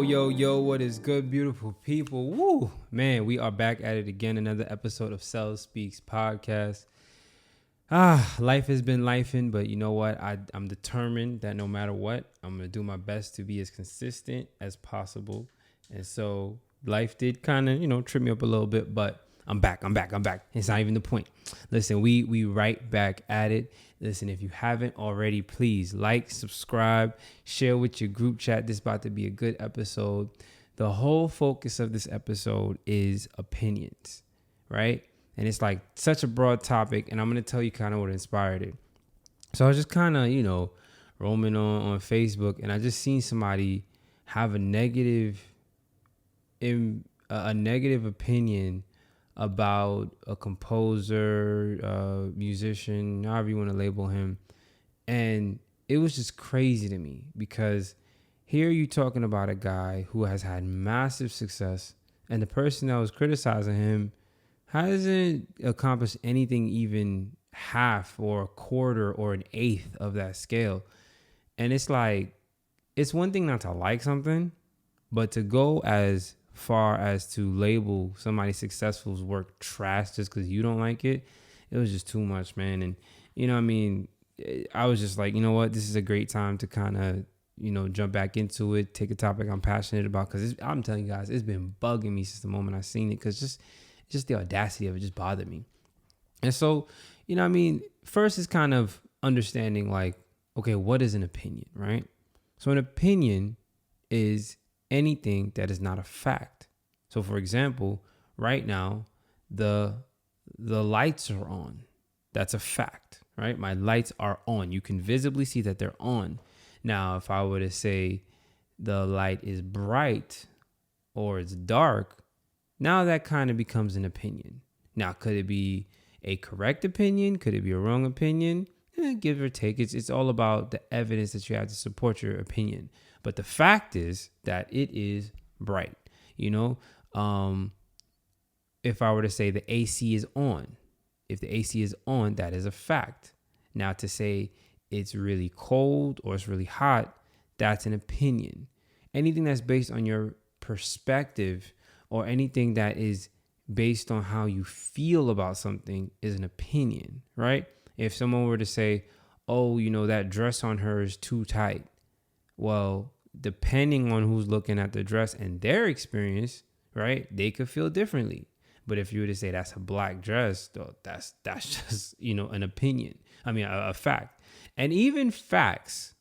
Yo, what is good, beautiful people? Woo! Man, we are back at it again. Another episode of SelzSpeaks podcast. Life has been lifing, but you know what? I'm determined that no matter what, I'm going to do my best to be as consistent as possible. And so life did kind of, trip me up a little bit, but I'm back. It's not even the point. Listen, we right back at it. Listen, if you haven't already, please like, subscribe, share with your group chat. This is about to be a good episode. The whole focus of this episode is opinions, right? And it's like such a broad topic, and I'm going to tell you kind of what inspired it. So I was just kind of, roaming on Facebook, and I just seen somebody have a negative opinion about a composer, musician, however you want to label him. And it was just crazy to me because here you talking about a guy who has had massive success, and the person that was criticizing him hasn't accomplished anything even half or a quarter or an eighth of that scale. And it's like, it's one thing not to like something, but to go as far as to label somebody successful's work trash just because you don't like it, it was just too much, man. And, I was just like, you know what, this is a great time to kind of, jump back into it, take a topic I'm passionate about, because I'm telling you guys, it's been bugging me since the moment I seen it, because just the audacity of it just bothered me. And so, first is kind of understanding like, okay, what is an opinion, right? So an opinion is anything that is not a fact. So for example, right now, the lights are on. That's a fact, right? My lights are on. You can visibly see that they're on. Now, if I were to say the light is bright or it's dark, now that kind of becomes an opinion. Now, could it be a correct opinion? Could it be a wrong opinion? Give or take. It's all about the evidence that you have to support your opinion. But the fact is that it is bright. If I were to say the AC is on, if the AC is on, that is a fact. Now, to say it's really cold or it's really hot, that's an opinion. Anything that's based on your perspective or anything that is based on how you feel about something is an opinion, right? If someone were to say, oh, that dress on her is too tight. Well, depending on who's looking at the dress and their experience, right, they could feel differently. But if you were to say that's a black dress, though, that's just, an opinion. I mean, a fact. And even facts,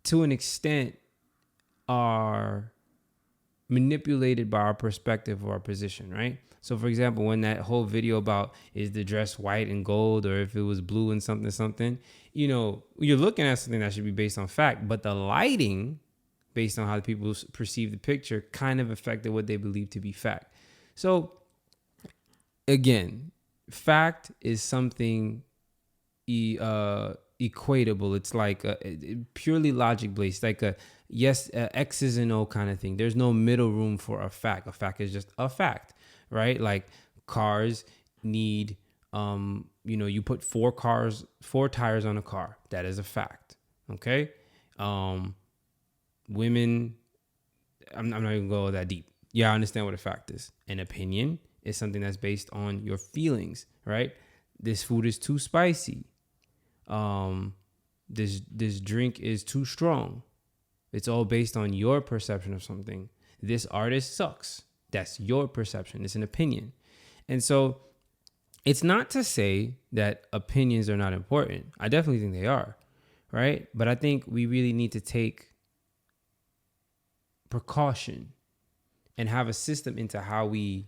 to an extent, are manipulated by our perspective or our position, right? So, for example, when that whole video about is the dress white and gold or if it was blue and something, you're looking at something that should be based on fact, but the lighting, based on how the people perceive the picture, kind of affected what they believe to be fact. So, again, fact is something equatable. It's like purely logic based, like a yes, X's and O kind of thing. There's no middle room for a fact. A fact is just a fact, right? Like cars need, you put four tires on a car. That is a fact. Okay. Women, I'm not even going that deep. Yeah, I understand what a fact is. An opinion is something that's based on your feelings, right? This food is too spicy. This drink is too strong. It's all based on your perception of something. This artist sucks. That's your perception. It's an opinion. And so it's not to say that opinions are not important. I definitely think they are, right? But I think we really need to take precaution and have a system into how we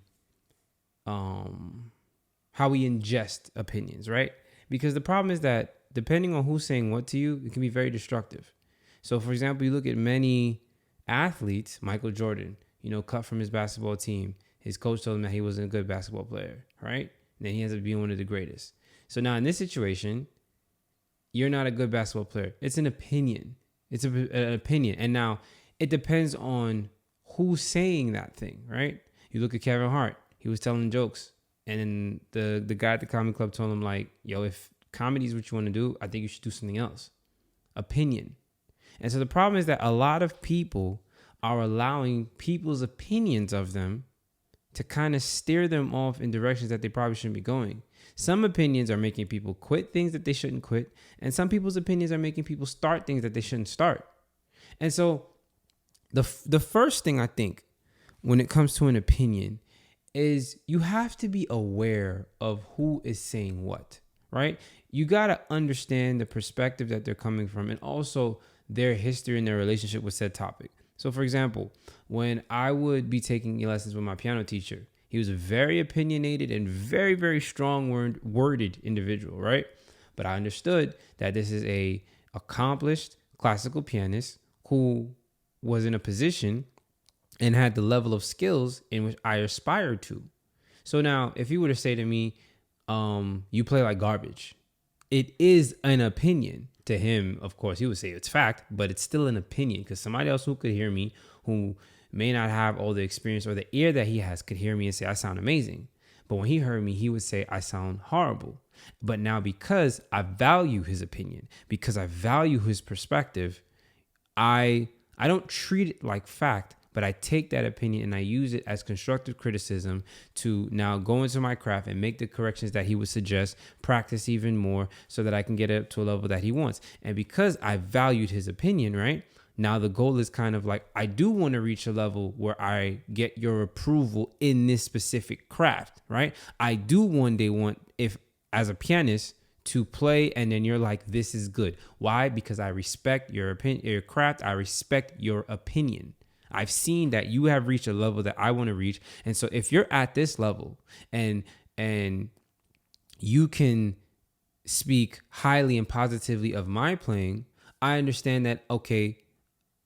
ingest opinions, right? Because the problem is that depending on who's saying what to you, it can be very destructive. So, for example, you look at many athletes, Michael Jordan, cut from his basketball team. His coach told him that he wasn't a good basketball player, right? And then he ends up being one of the greatest. So now in this situation, you're not a good basketball player. It's an opinion. It's an opinion. And now it depends on who's saying that thing, right? You look at Kevin Hart. He was telling jokes. And then the guy at the comedy club told him like, yo, if comedy is what you want to do, I think you should do something else. Opinion. And so the problem is that a lot of people are allowing people's opinions of them to kind of steer them off in directions that they probably shouldn't be going. Some opinions are making people quit things that they shouldn't quit, and some people's opinions are making people start things that they shouldn't start. And so the first thing I think when it comes to an opinion is you have to be aware of who is saying what, right? You got to understand the perspective that they're coming from and also their history and their relationship with said topic. So for example, when I would be taking lessons with my piano teacher, he was a very opinionated and very, very strong worded individual, right? But I understood that this is a accomplished classical pianist who was in a position and had the level of skills in which I aspired to. So now, if he were to say to me, you play like garbage, it is an opinion. To him, of course, he would say it's fact, but it's still an opinion because somebody else who could hear me, who may not have all the experience or the ear that he has, could hear me and say, I sound amazing. But when he heard me, he would say, I sound horrible. But now because I value his opinion, because I value his perspective, I don't treat it like fact, but I take that opinion and I use it as constructive criticism to now go into my craft and make the corrections that he would suggest, practice even more so that I can get up to a level that he wants. And because I valued his opinion, right? Now the goal is kind of like, I do want to reach a level where I get your approval in this specific craft, right? I do one day want, if as a pianist, to play and then you're like, this is good. Why? Because I respect your opinion, your craft. I respect your opinion. I've seen that you have reached a level that I want to reach. And so if you're at this level and you can speak highly and positively of my playing, I understand that, okay,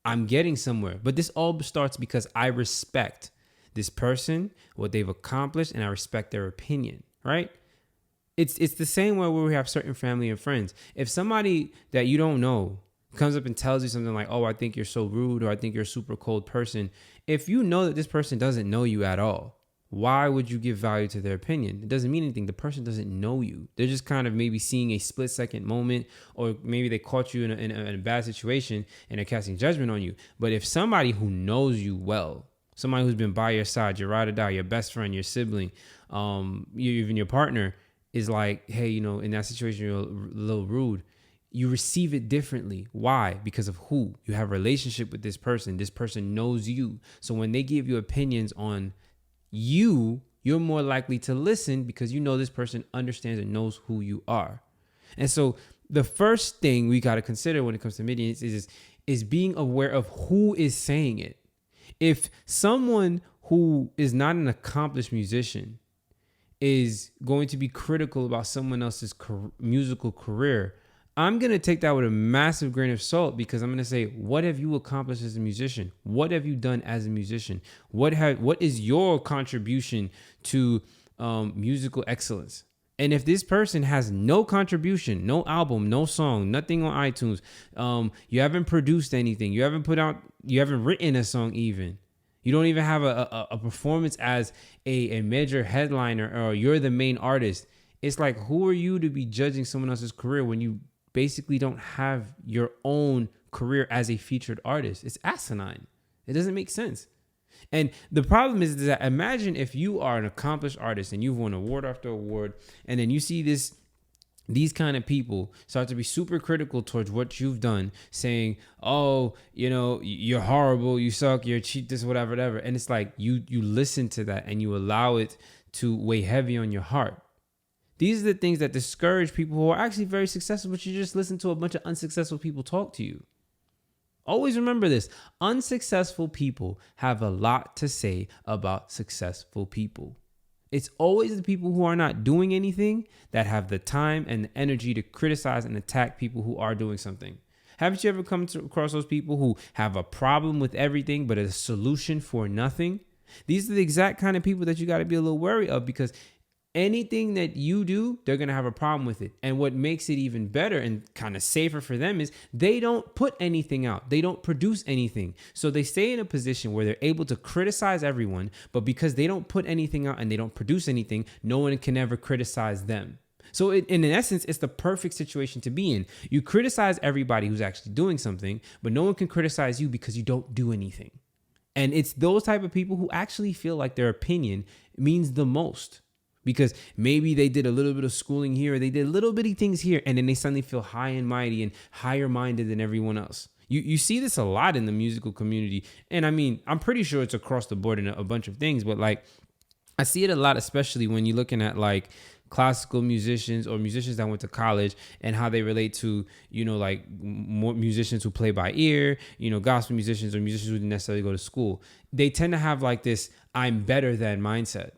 I'm getting somewhere. But this all starts because I respect this person, what they've accomplished, and I respect their opinion, right? It's the same way where we have certain family and friends. If somebody that you don't know comes up and tells you something like, oh, I think you're so rude, or I think you're a super cold person. If you know that this person doesn't know you at all, why would you give value to their opinion? It doesn't mean anything. The person doesn't know you. They're just kind of maybe seeing a split second moment, or maybe they caught you in a bad situation and they're casting judgment on you. But if somebody who knows you well, somebody who's been by your side, your ride or die, your best friend, your sibling, even your partner is like, hey, in that situation, you're a little rude. You receive it differently. Why? Because of who? You have a relationship with this person. This person knows you. So when they give you opinions on you, you're more likely to listen because you know this person understands and knows who you are. And so the first thing we got to consider when it comes to opinions is being aware of who is saying it. If someone who is not an accomplished musician is going to be critical about someone else's musical career, I'm going to take that with a massive grain of salt, because I'm going to say, what have you accomplished as a musician? What have you done as a musician? What is your contribution to musical excellence? And if this person has no contribution, no album, no song, nothing on iTunes, you haven't produced anything, you haven't written a song even, you don't even have a performance as a major headliner, or you're the main artist. It's like, who are you to be judging someone else's career when you basically don't have your own career as a featured artist? It's asinine. It doesn't make sense. And the problem is that, imagine if you are an accomplished artist and you've won award after award, and then you see these kind of people start to be super critical towards what you've done, saying, oh, you're horrible, you suck, you're cheap, this, whatever. And it's like, you listen to that and you allow it to weigh heavy on your heart. These are the things that discourage people who are actually very successful, but you just listen to a bunch of unsuccessful people talk to you. Always remember this. Unsuccessful people have a lot to say about successful people. It's always the people who are not doing anything that have the time and the energy to criticize and attack people who are doing something. Haven't you ever come across those people who have a problem with everything but a solution for nothing? These are the exact kind of people that you got to be a little wary of, because anything that you do, they're going to have a problem with it. And what makes it even better and kind of safer for them is they don't put anything out. They don't produce anything. So they stay in a position where they're able to criticize everyone, but because they don't put anything out and they don't produce anything, no one can ever criticize them. So in essence, it's the perfect situation to be in. You criticize everybody who's actually doing something, but no one can criticize you because you don't do anything. And it's those type of people who actually feel like their opinion means the most, because maybe they did a little bit of schooling here, or they did little bitty things here, and then they suddenly feel high and mighty and higher minded than everyone else. You see this a lot in the musical community. And I mean, I'm pretty sure it's across the board in a bunch of things, but like I see it a lot, especially when you're looking at like classical musicians or musicians that went to college and how they relate to, like more musicians who play by ear, gospel musicians or musicians who didn't necessarily go to school. They tend to have like this I'm better than mindset.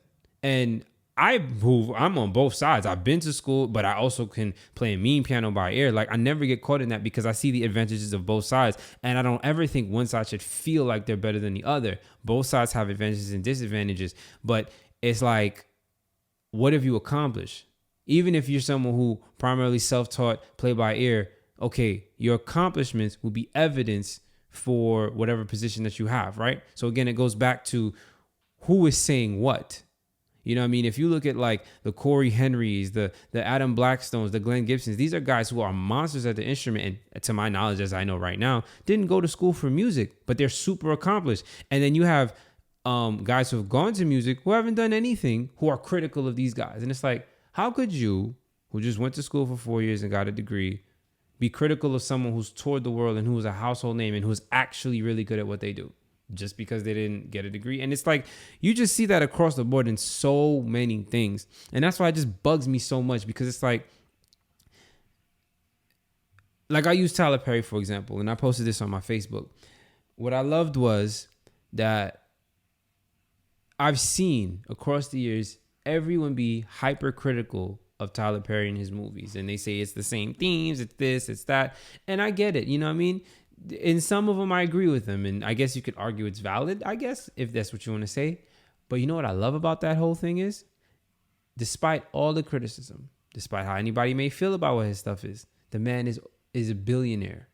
And I'm on both sides. I've been to school, but I also can play a mean piano by ear. Like I never get caught in that because I see the advantages of both sides. And I don't ever think one side should feel like they're better than the other. Both sides have advantages and disadvantages. But it's like, what have you accomplished? Even if you're someone who primarily self-taught, play by ear, okay, your accomplishments will be evidence for whatever position that you have, right? So again, it goes back to who is saying what. You know what I mean? If you look at like the Corey Henrys, the Adam Blackstones, the Glenn Gibsons, these are guys who are monsters at the instrument. And to my knowledge, as I know right now, didn't go to school for music, but they're super accomplished. And then you have guys who have gone to music who haven't done anything, who are critical of these guys. And it's like, how could you, who just went to school for 4 years and got a degree, be critical of someone who's toured the world and who's a household name and who's actually really good at what they do, just because they didn't get a degree? And it's like, you just see that across the board in so many things. And that's why it just bugs me so much, because it's like I use Tyler Perry, for example, and I posted this on my Facebook. What I loved was that I've seen across the years, everyone be hypercritical of Tyler Perry and his movies. And they say it's the same themes, it's this, it's that. And I get it, you know what I mean? In some of them, I agree with them. And I guess you could argue it's valid, I guess, if that's what you want to say. But you know what I love about that whole thing is, despite all the criticism, despite how anybody may feel about what his stuff is, the man is a billionaire.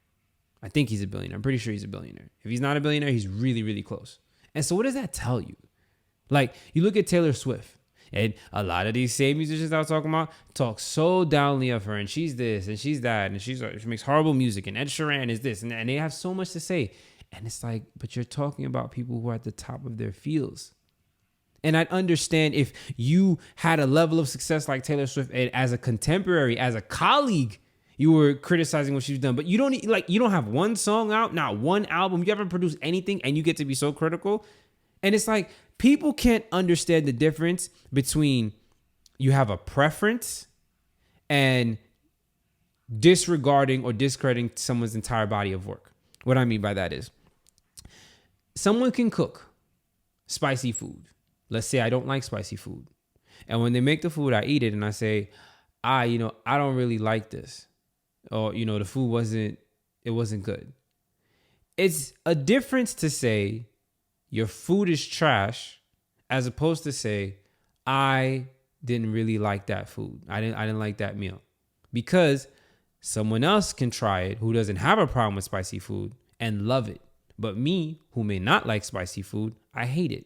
I think he's a billionaire. I'm pretty sure he's a billionaire. If he's not a billionaire, he's really, really close. And so what does that tell you? Like, you look at Taylor Swift, and a lot of these same musicians I was talking about talk so downly of her, and she's this, and she's that, and she makes horrible music, and Ed Sheeran is this, and they have so much to say. And it's like, but you're talking about people who are at the top of their fields. And I'd understand if you had a level of success like Taylor Swift, and as a contemporary, as a colleague, you were criticizing what she's done. But you don't have one song out, not one album. You haven't produced anything, and you get to be so critical. And it's like, people can't understand the difference between you have a preference and disregarding or discrediting someone's entire body of work. What I mean by that is, someone can cook spicy food. Let's say I don't like spicy food. And when they make the food, I eat it and I say, I don't really like this. Or, the food wasn't good. It's a difference to say your food is trash, as opposed to say, I didn't really like that food. I didn't like that meal. Because someone else can try it who doesn't have a problem with spicy food and love it. But me, who may not like spicy food, I hate it.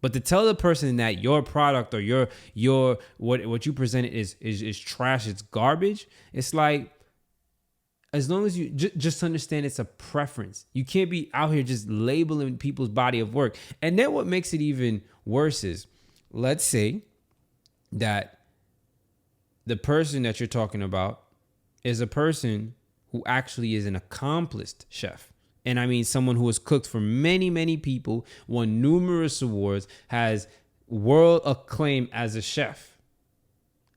But to tell the person that your product or your what you presented is trash, it's garbage, it's like, as long as you just understand it's a preference. You can't be out here just labeling people's body of work. And then what makes it even worse is, let's say that the person that you're talking about is a person who actually is an accomplished chef. And I mean someone who has cooked for many, many people, won numerous awards, has world acclaim as a chef.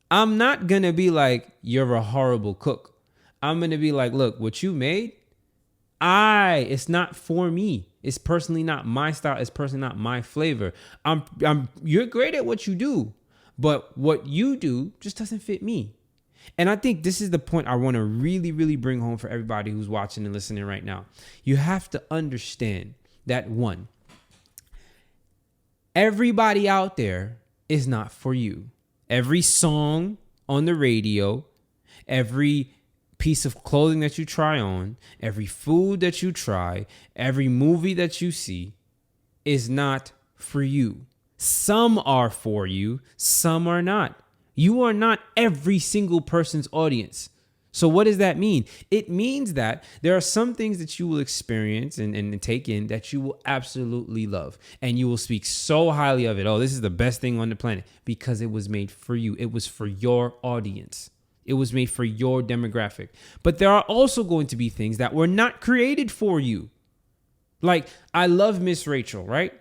I'm not going to be like, you're a horrible cook. I'm going to be like, look, what you made, it's not for me. It's personally not my style. It's personally not my flavor. You're great at what you do, but what you do just doesn't fit me. And I think this is the point I want to really, really bring home for everybody who's watching and listening right now. You have to understand that, one, everybody out there is not for you. Every song on the radio, every piece of clothing that you try on, every food that you try, every movie that you see is not for you. Some are for you, some are not. You are not every single person's audience. So what does that mean? It means that there are some things that you will experience and take in that you will absolutely love. And you will speak so highly of it. Oh, this is the best thing on the planet because it was made for you. It was for your audience. It was made for your demographic. But there are also going to be things that were not created for you. Like, I love Miss Rachel, right?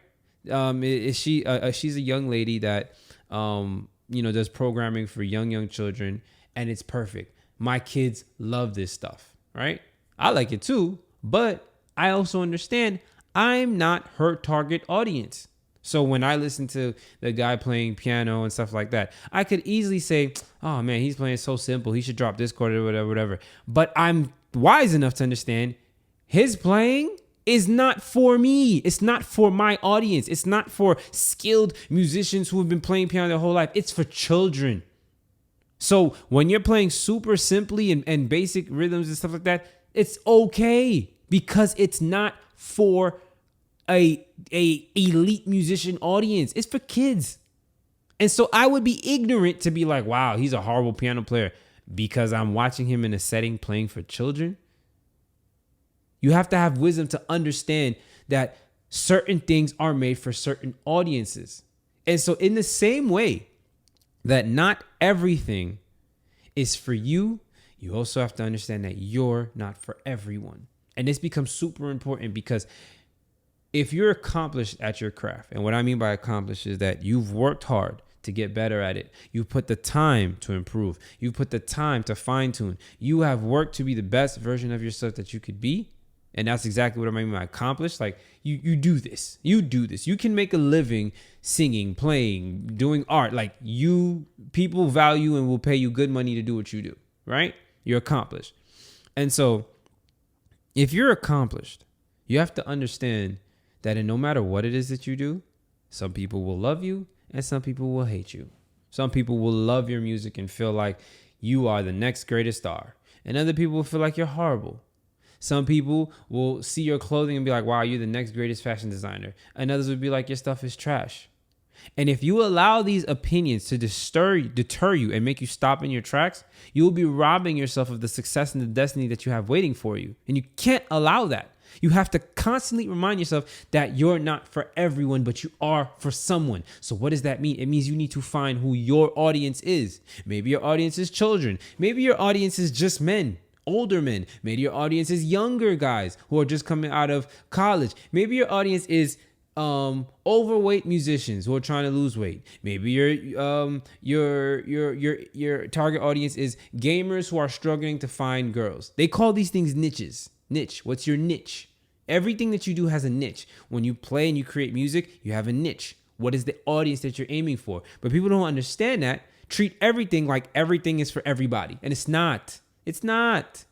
She's a young lady that, does programming for young children, and it's perfect. My kids love this stuff, right? I like it too, but I also understand I'm not her target audience. So when I listen to the guy playing piano and stuff like that, I could easily say, oh man, he's playing so simple. He should drop this chord or whatever. But I'm wise enough to understand his playing is not for me. It's not for my audience. It's not for skilled musicians who have been playing piano their whole life. It's for children. So when you're playing super simply and basic rhythms and stuff like that, it's okay because it's not for a elite musician audience. It's for kids. And so I would be ignorant to be like, wow, he's a horrible piano player because I'm watching him in a setting playing for children. You have to have wisdom to understand that certain things are made for certain audiences. And so in the same way that not everything is for you, you also have to understand that you're not for everyone. And this becomes super important because if you're accomplished at your craft, and what I mean by accomplished is that you've worked hard to get better at it. You put the time to improve. You put the time to fine tune. You have worked to be the best version of yourself that you could be. And that's exactly what I mean by accomplished. Like you do this. You do this. You can make a living singing, playing, doing art. Like people value and will pay you good money to do what you do, right? You're accomplished. And so if you're accomplished, you have to understand that no matter what it is that you do, some people will love you and some people will hate you. Some people will love your music and feel like you are the next greatest star. And other people will feel like you're horrible. Some people will see your clothing and be like, wow, you're the next greatest fashion designer. And others would be like, your stuff is trash. And if you allow these opinions to deter you and make you stop in your tracks, you will be robbing yourself of the success and the destiny that you have waiting for you. And you can't allow that. You have to constantly remind yourself that you're not for everyone, but you are for someone. So what does that mean? It means you need to find who your audience is. Maybe your audience is children. Maybe your audience is just men. Older men. Maybe your audience is younger guys who are just coming out of college. Maybe your audience is overweight musicians who are trying to lose weight. Maybe your target audience is gamers who are struggling to find girls. They call these things niches. Niche. What's your niche? Everything that you do has a niche. When you play and you create music, you have a niche. What is the audience that you're aiming for? But people don't understand that. Treat everything like everything is for everybody. And it's not. It's not.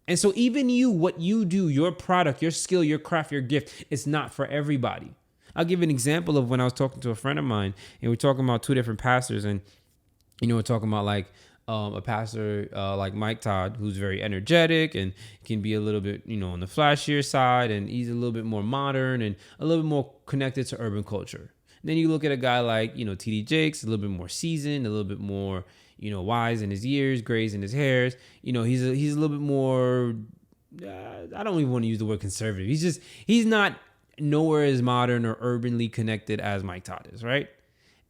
And so even what you do, your product, your skill, your craft, your gift, it's not for everybody. I'll give an example of when I was talking to a friend of mine and we're talking about two different pastors and, we're talking about like a pastor like Mike Todd, who's very energetic and can be a little bit, on the flashier side, and he's a little bit more modern and a little bit more connected to urban culture. And then you look at a guy like, T.D. Jakes, a little bit more seasoned, a little bit more, wise in his years, grays in his hairs. He's a little bit more, I don't even want to use the word conservative. He's not nowhere as modern or urbanly connected as Mike Todd is, right?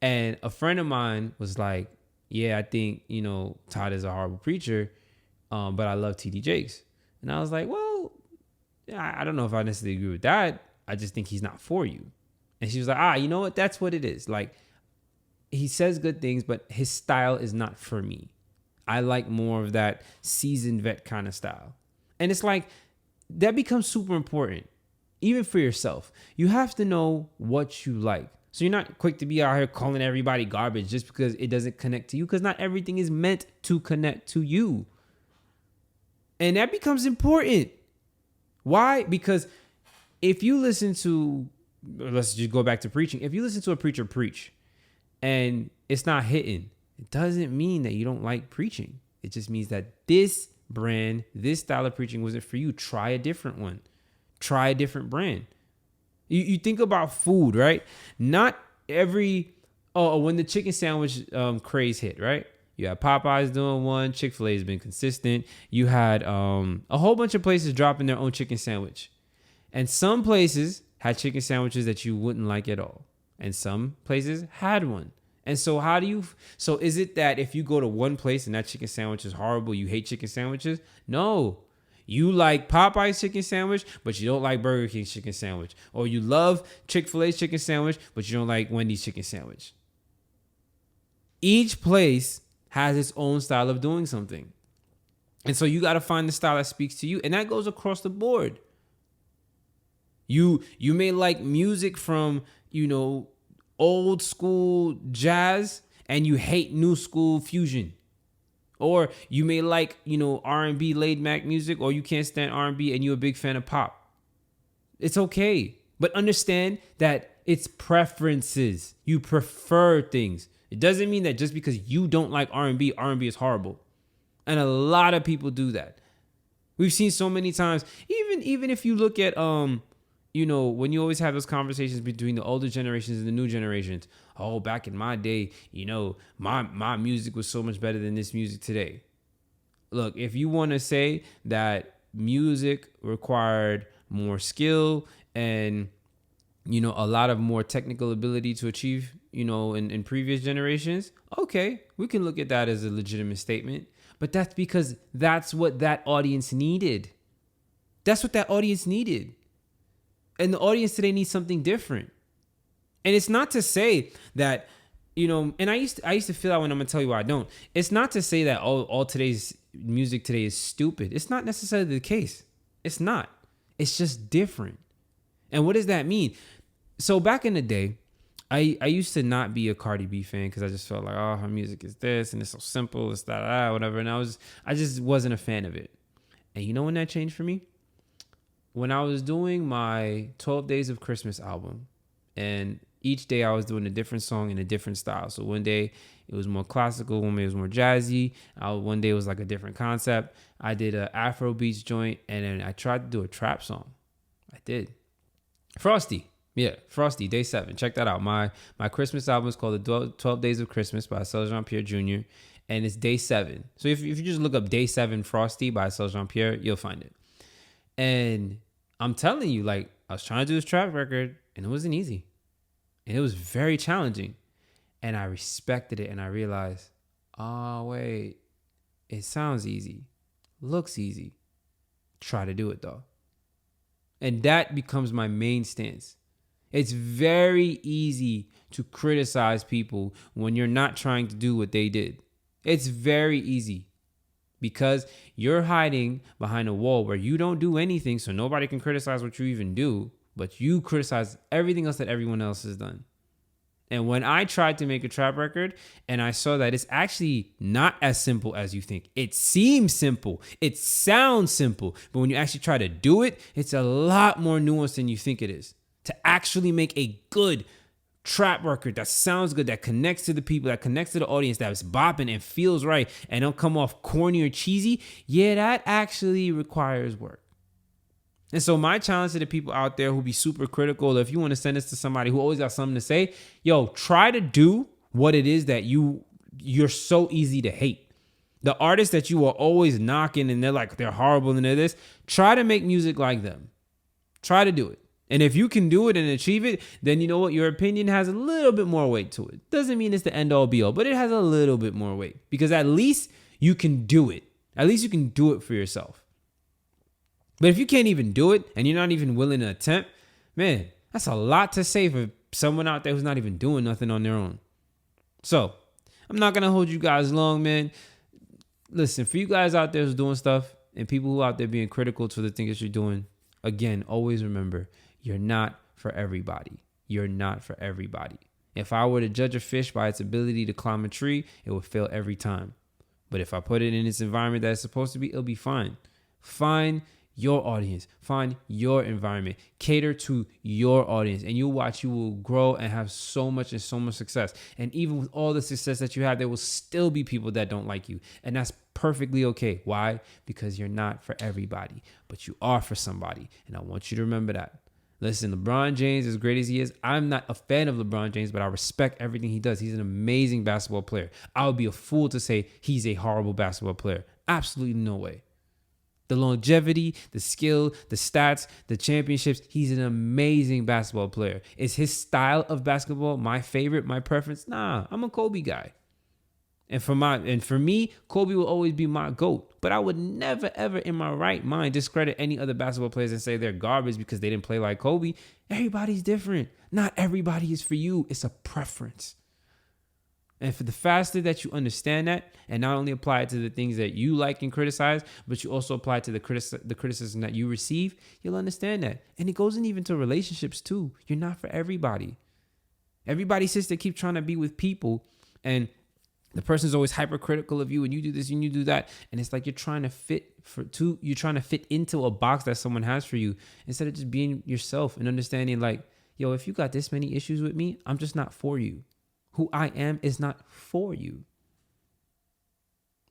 And a friend of mine was like, yeah, I think, Todd is a horrible preacher, but I love T.D. Jakes. And I was like, well, I don't know if I necessarily agree with that. I just think he's not for you. And she was like, you know what? That's what it is. Like, he says good things, but his style is not for me. I like more of that seasoned vet kind of style. And it's like, that becomes super important, even for yourself. You have to know what you like. So you're not quick to be out here calling everybody garbage just because it doesn't connect to you, because not everything is meant to connect to you. And that becomes important. Why? Because if you listen to, let's just go back to preaching. If you listen to a preacher preach and it's not hitting, it doesn't mean that you don't like preaching. It just means that this brand, this style of preaching wasn't for you. Try a different one. Try a different brand. You think about food, right? Not every, when the chicken sandwich craze hit, right? You had Popeyes doing one. Chick-fil-A has been consistent. You had a whole bunch of places dropping their own chicken sandwich. And some places had chicken sandwiches that you wouldn't like at all. And some places had one. And so so is it that if you go to one place and that chicken sandwich is horrible, you hate chicken sandwiches? No. You like Popeye's chicken sandwich, but you don't like Burger King's chicken sandwich. Or you love Chick-fil-A's chicken sandwich, but you don't like Wendy's chicken sandwich. Each place has its own style of doing something. And so you got to find the style that speaks to you. And that goes across the board. You may like music from, old school jazz, and you hate new school fusion. Or you may like, R&B laid back music, or you can't stand R&B and you're a big fan of pop. It's okay. But understand that it's preferences. You prefer things. It doesn't mean that just because you don't like R&B is horrible. And a lot of people do that. We've seen so many times, even if you look at, when you always have those conversations between the older generations and the new generations. Oh, back in my day, my music was so much better than this music today. Look, if you want to say that music required more skill and, a lot of more technical ability to achieve, in previous generations, okay, we can look at that as a legitimate statement. But that's because that's what that audience needed. That's what that audience needed. And the audience today needs something different. And it's not to say that, and I used to feel that when I'm going to tell you why I don't. It's not to say that all today's music today is stupid. It's not necessarily the case. It's not. It's just different. And what does that mean? So back in the day, I used to not be a Cardi B fan because I just felt like, oh, her music is this and it's so simple, it's that, whatever. And I just wasn't a fan of it. And you know when that changed for me? When I was doing my 12 Days of Christmas album, and each day I was doing a different song in a different style. So one day it was more classical, one day it was more jazzy, one day it was like a different concept. I did an Afro beats joint, and then I tried to do a trap song. I did. Frosty. Yeah, Frosty, Day 7. Check that out. My Christmas album is called The 12 Days of Christmas by Jean-Pierre Jr., and it's Day 7. So if you just look up Day 7 Frosty by Jean-Pierre, you'll find it. And I'm telling you, I was trying to do this trap record, and it wasn't easy. And it was very challenging. And I respected it, and I realized, oh, wait, it sounds easy. Looks easy. Try to do it, though. And that becomes my main stance. It's very easy to criticize people when you're not trying to do what they did. It's very easy. Because you're hiding behind a wall where you don't do anything, so nobody can criticize what you even do, but you criticize everything else that everyone else has done. And when I tried to make a trap record and I saw that it's actually not as simple as you think. It seems simple. It sounds simple. But when you actually try to do it, it's a lot more nuanced than you think it is. To actually make a good trap record that sounds good, that connects to the people, that connects to the audience, that is bopping and feels right and don't come off corny or cheesy, that actually requires work. And so my challenge to the people out there who be super critical, if you want to send this to somebody who always got something to say, try to do what it is that you're so easy to hate. The artists that you are always knocking and they're horrible and they're this, try to make music like them. Try to do it. And if you can do it and achieve it, then you know what? Your opinion has a little bit more weight to it. Doesn't mean it's the end all be all, but it has a little bit more weight because at least you can do it. At least you can do it for yourself. But if you can't even do it and you're not even willing to attempt, man, that's a lot to say for someone out there who's not even doing nothing on their own. So I'm not going to hold you guys long, man. Listen, for you guys out there who's doing stuff and people who out there being critical to the things that you're doing, again, always remember, you're not for everybody. You're not for everybody. If I were to judge a fish by its ability to climb a tree, it would fail every time. But if I put it in its environment that it's supposed to be, it'll be fine. Find your audience. Find your environment. Cater to your audience. And you'll watch, you will grow and have so much success. And even with all the success that you have, there will still be people that don't like you. And that's perfectly okay. Why? Because you're not for everybody, but you are for somebody. And I want you to remember that. Listen, LeBron James, as great as he is, I'm not a fan of LeBron James, but I respect everything he does. He's an amazing basketball player. I would be a fool to say he's a horrible basketball player. Absolutely no way. The longevity, the skill, the stats, the championships, he's an amazing basketball player. Is his style of basketball my favorite, my preference? Nah, I'm a Kobe guy. And for me, Kobe will always be my GOAT. But I would never, ever in my right mind discredit any other basketball players and say they're garbage because they didn't play like Kobe. Everybody's different. Not everybody is for you. It's a preference. And for the faster that you understand that, and not only apply it to the things that you like and criticize, but you also apply it to the criticism that you receive, you'll understand that. And it goes in even to relationships too. You're not for everybody. Everybody says they keep trying to be with people, and the person's always hypercritical of you, and you do this and you do that, and it's like you're trying to fit into a box that someone has for you instead of just being yourself and understanding like, yo, if you got this many issues with me, I'm just not for you. Who I am is not for you.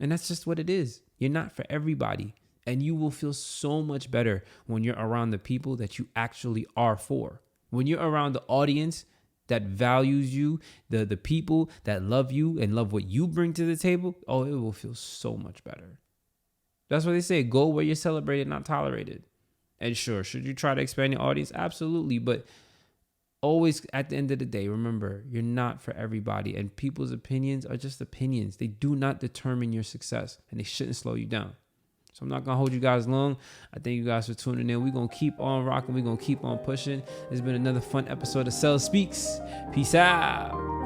And that's just what it is. You're not for everybody. And you will feel so much better when you're around the people that you actually are for. When you're around the audience that values you, the people that love you and love what you bring to the table, oh, it will feel so much better. That's what they say. Go where you're celebrated, not tolerated. And sure, should you try to expand your audience? Absolutely. But always at the end of the day, remember, you're not for everybody, and people's opinions are just opinions. They do not determine your success, and they shouldn't slow you down. So I'm not going to hold you guys long. I thank you guys for tuning in. We're going to keep on rocking. We're going to keep on pushing. It's been another fun episode of SelzSpeaks. Peace out.